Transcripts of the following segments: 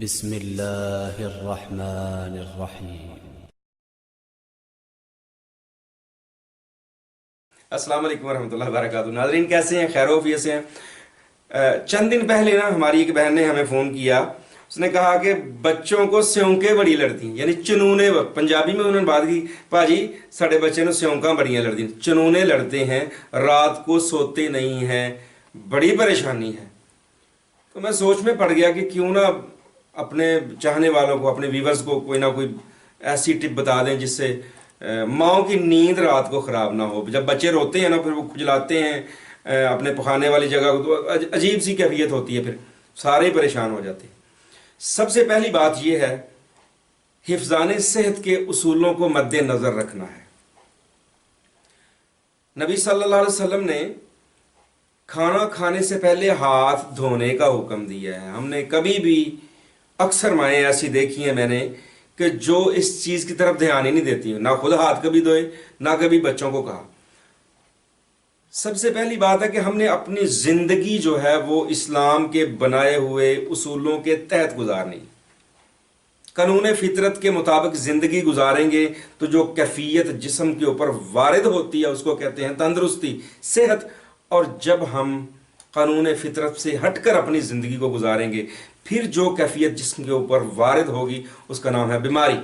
بسم اللہ الرحمن الرحیم۔ السلام علیکم ورحمۃ اللہ وبرکاتہ۔ ناظرین کیسے ہیں؟ خیر وعافیت سے ہیں؟ چند دن پہلے ہماری ایک بہن نے ہمیں فون کیا، اس نے کہا کہ بچوں کو سیونکیں بڑی لڑتی ہیں، یعنی چنونے، پنجابی میں انہوں نے بات کی، پاجی ساڑے بچے نے سیونکاں بڑیاں لڑتی ہیں، چنونے لڑتے ہیں، رات کو سوتے نہیں ہیں، بڑی پریشانی ہے۔ تو میں سوچ میں پڑ گیا کہ کیوں نہ اپنے چاہنے والوں کو، اپنے ویورز کو کوئی نہ کوئی ایسی ٹپ بتا دیں جس سے ماؤں کی نیند رات کو خراب نہ ہو۔ جب بچے روتے ہیں نا، پھر وہ کھجلاتے ہیں اپنے پخانے والی جگہ کو، تو عجیب سی کیفیت ہوتی ہے، پھر سارے پریشان ہو جاتے ہیں۔ سب سے پہلی بات یہ ہے، حفظان صحت کے اصولوں کو مد نظر رکھنا ہے۔ نبی صلی اللہ علیہ وسلم نے کھانا کھانے سے پہلے ہاتھ دھونے کا حکم دیا ہے۔ ہم نے کبھی بھی، اکثر مائیں ایسی دیکھی ہیں میں نے، کہ جو اس چیز کی طرف دھیان ہی نہیں دیتی ہیں، نہ خود ہاتھ کبھی دھوئے، نہ کبھی بچوں کو کہا۔ سب سے پہلی بات ہے کہ ہم نے اپنی زندگی جو ہے وہ اسلام کے بنائے ہوئے اصولوں کے تحت گزارنی۔ قانون فطرت کے مطابق زندگی گزاریں گے تو جو کیفیت جسم کے اوپر وارد ہوتی ہے اس کو کہتے ہیں تندرستی، صحت۔ اور جب ہم قانون فطرت سے ہٹ کر اپنی زندگی کو گزاریں گے، پھر جو کیفیت جسم کے اوپر وارد ہوگی اس کا نام ہے بیماری۔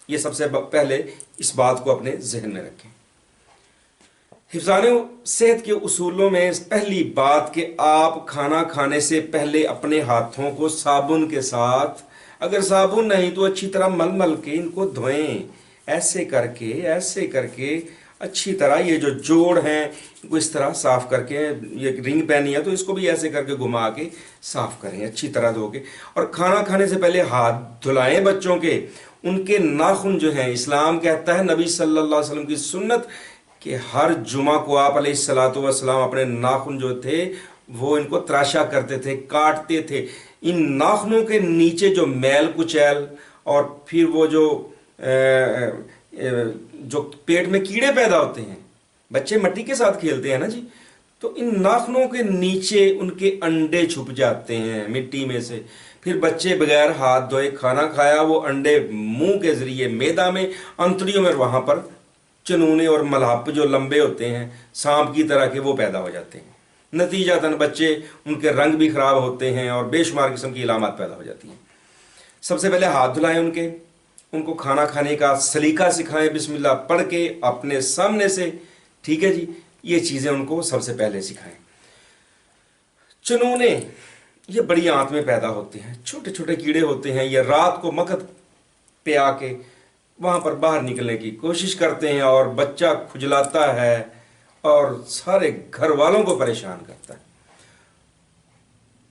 یہ سب سے پہلے اس بات کو اپنے ذہن میں رکھیں۔ حفظان صحت کے اصولوں میں پہلی بات کہ آپ کھانا کھانے سے پہلے اپنے ہاتھوں کو صابن کے ساتھ، اگر صابن نہیں تو اچھی طرح مل مل کے ان کو دھوئیں، ایسے کر کے اچھی طرح یہ جو جوڑ ہیں ان کو اس طرح صاف کر کے، یہ رنگ پہنی ہے تو اس کو بھی ایسے کر کے گھما کے صاف کریں اچھی طرح دھو کے۔ اور کھانا کھانے سے پہلے ہاتھ دھلائیں بچوں کے۔ ان کے ناخن جو ہیں، اسلام کہتا ہے، نبی صلی اللہ علیہ وسلم کی سنت کہ ہر جمعہ کو آپ علیہ الصلوۃ والسلام اپنے ناخن جو تھے وہ ان کو تراشا کرتے تھے، کاٹتے تھے۔ ان ناخنوں کے نیچے جو میل کچیل اور پھر وہ جو پیٹ میں کیڑے پیدا ہوتے ہیں، بچے مٹی کے ساتھ کھیلتے ہیں نا جی، تو ان ناخنوں کے نیچے ان کے انڈے چھپ جاتے ہیں مٹی میں سے۔ پھر بچے بغیر ہاتھ دھوئے کھانا کھایا، وہ انڈے منہ کے ذریعے میدا میں، انتڑیوں میں، وہاں پر چنونے اور ملحپ جو لمبے ہوتے ہیں سانپ کی طرح کے وہ پیدا ہو جاتے ہیں۔ نتیجتاً بچے، ان کے رنگ بھی خراب ہوتے ہیں اور بے شمار قسم کی علامات پیدا ہو جاتی ہیں۔ سب سے پہلے ہاتھ دھلائیں ان کو کھانا کھانے کا سلیقہ سکھائیں، بسم اللہ پڑھ کے اپنے سامنے سے، ٹھیک ہے جی، یہ چیزیں ان کو سب سے پہلے سکھائیں۔ چنونے یہ بڑی آنت میں پیدا ہوتے ہیں، چھوٹے چھوٹے کیڑے ہوتے ہیں، یہ رات کو مکھد پہ آ کے وہاں پر باہر نکلنے کی کوشش کرتے ہیں اور بچہ کھجلاتا ہے اور سارے گھر والوں کو پریشان کرتا ہے۔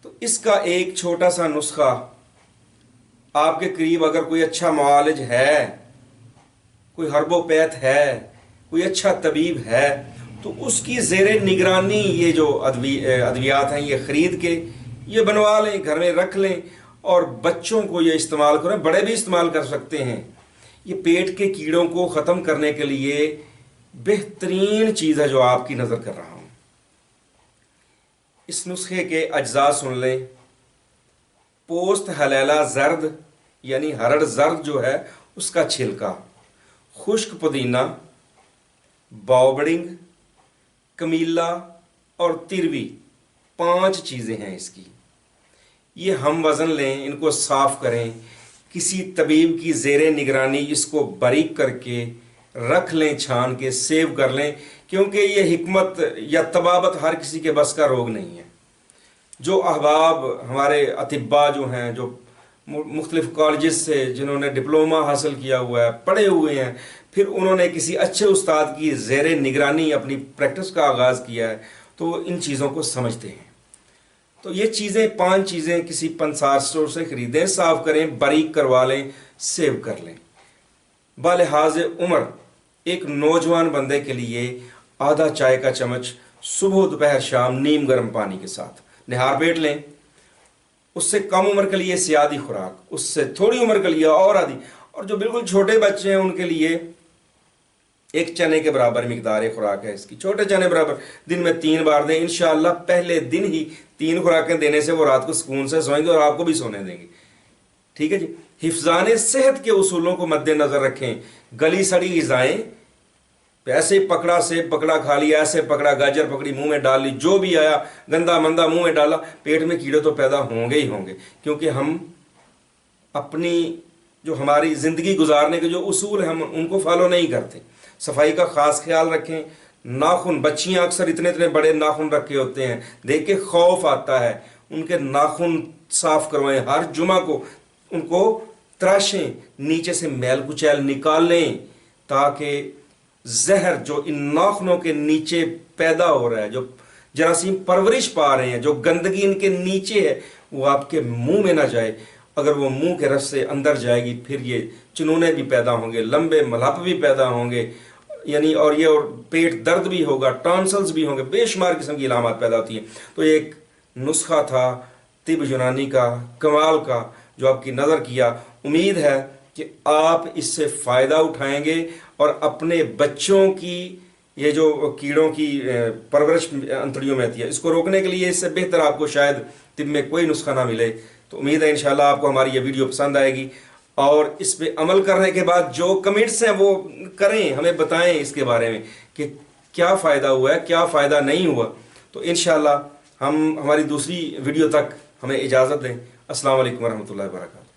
تو اس کا ایک چھوٹا سا نسخہ، آپ کے قریب اگر کوئی اچھا معالج ہے، کوئی ہربوپیتھ ہے، کوئی اچھا طبیب ہے، تو اس کی زیر نگرانی یہ جو ادویات ہیں یہ خرید کے یہ بنوا لیں، گھر میں رکھ لیں اور بچوں کو یہ استعمال کریں، بڑے بھی استعمال کر سکتے ہیں۔ یہ پیٹ کے کیڑوں کو ختم کرنے کے لیے بہترین چیز ہے جو آپ کی نظر کر رہا ہوں۔ اس نسخے کے اجزاء سن لیں۔ پوست حلیلہ زرد یعنی ہرڑ زرد جو ہے اس کا چھلکا، خشک پودینہ، باؤبڑنگ، کمیلا اور تروی، 5 چیزیں ہیں اس کی۔ یہ ہم وزن لیں، ان کو صاف کریں، کسی طبیب کی زیر نگرانی اس کو باریک کر کے رکھ لیں، چھان کے سیو کر لیں، کیونکہ یہ حکمت یا طبابت ہر کسی کے بس کا روگ نہیں ہے۔ جو احباب ہمارے اطباء جو ہیں، جو مختلف کالجز سے جنہوں نے ڈپلومہ حاصل کیا ہوا ہے، پڑھے ہوئے ہیں، پھر انہوں نے کسی اچھے استاد کی زیر نگرانی اپنی پریکٹس کا آغاز کیا ہے، تو وہ ان چیزوں کو سمجھتے ہیں۔ تو یہ چیزیں 5 چیزیں کسی پنسار سٹور سے خریدیں، صاف کریں، باریک کروا لیں، سیو کر لیں۔ بالحاظ عمر ایک نوجوان بندے کے لیے آدھا چائے کا چمچ صبح دوپہر شام نیم گرم پانی کے ساتھ نہار پیٹ لیں۔ اس سے کم عمر کے لیے سیادی خوراک، اس سے تھوڑی عمر کے لیے اور آدھی، اور جو بالکل چھوٹے بچے ہیں ان کے لیے 1 چنے کے برابر مقدار خوراک ہے اس کی، چھوٹے چنے برابر، دن میں 3 بار دیں۔ انشاءاللہ پہلے دن ہی 3 خوراکیں دینے سے وہ رات کو سکون سے سوئیں گے اور آپ کو بھی سونے دیں گے۔ ٹھیک ہے جی. حفظان صحت کے اصولوں کو مد نظر رکھیں. گلی سڑی غذائیں ایسے پکڑا، سے پکڑا کھا لیا، ایسے پکڑا گاجر پکڑی منہ میں ڈال لی، جو بھی آیا گندا مندہ منہ میں ڈالا، پیٹ میں کیڑے تو پیدا ہوں گے ہی ہوں گے. کیونکہ ہم اپنی جو ہماری زندگی گزارنے کے جو اصول ہیں ہم ان کو فالو نہیں کرتے. صفائی کا خاص خیال رکھیں. ناخن، بچیاں اکثر اتنے اتنے بڑے ناخن رکھے ہوتے ہیں، دیکھ کے خوف آتا ہے. ان کے ناخن صاف کروائیں، ہر جمعہ کو ان کو تراشیں، نیچے سے میل کچیل نکال لیں، تاکہ زہر جو ان ناخنوں کے نیچے پیدا ہو رہا ہے، جو جراثیم پرورش پا رہے ہیں، جو گندگی ان کے نیچے ہے، وہ آپ کے منہ میں نہ جائے. اگر وہ منہ کے رس سے اندر جائے گی پھر یہ چنونے بھی پیدا ہوں گے، لمبے ملھپ بھی پیدا ہوں گے، یعنی اور پیٹ درد بھی ہوگا، ٹانسلز بھی ہوں گے، بے شمار قسم کی علامات پیدا ہوتی ہیں. تو یہ ایک نسخہ تھا طب یونانی کا کمال کا جو آپ کی نظر کیا. امید ہے کہ آپ اس سے فائدہ اٹھائیں گے اور اپنے بچوں کی یہ جو کیڑوں کی پرورش انتڑیوں میں آتی ہے اس کو روکنے کے لیے اس سے بہتر آپ کو شاید طب میں کوئی نسخہ نہ ملے. تو امید ہے انشاءاللہ آپ کو ہماری یہ ویڈیو پسند آئے گی، اور اس پہ عمل کرنے کے بعد جو کمنٹس ہیں وہ کریں، ہمیں بتائیں اس کے بارے میں کہ کیا فائدہ ہوا ہے، کیا فائدہ نہیں ہوا. تو انشاءاللہ ہم ہماری دوسری ویڈیو تک ہمیں اجازت دیں. السلام علیکم ورحمۃ اللہ وبرکاتہ.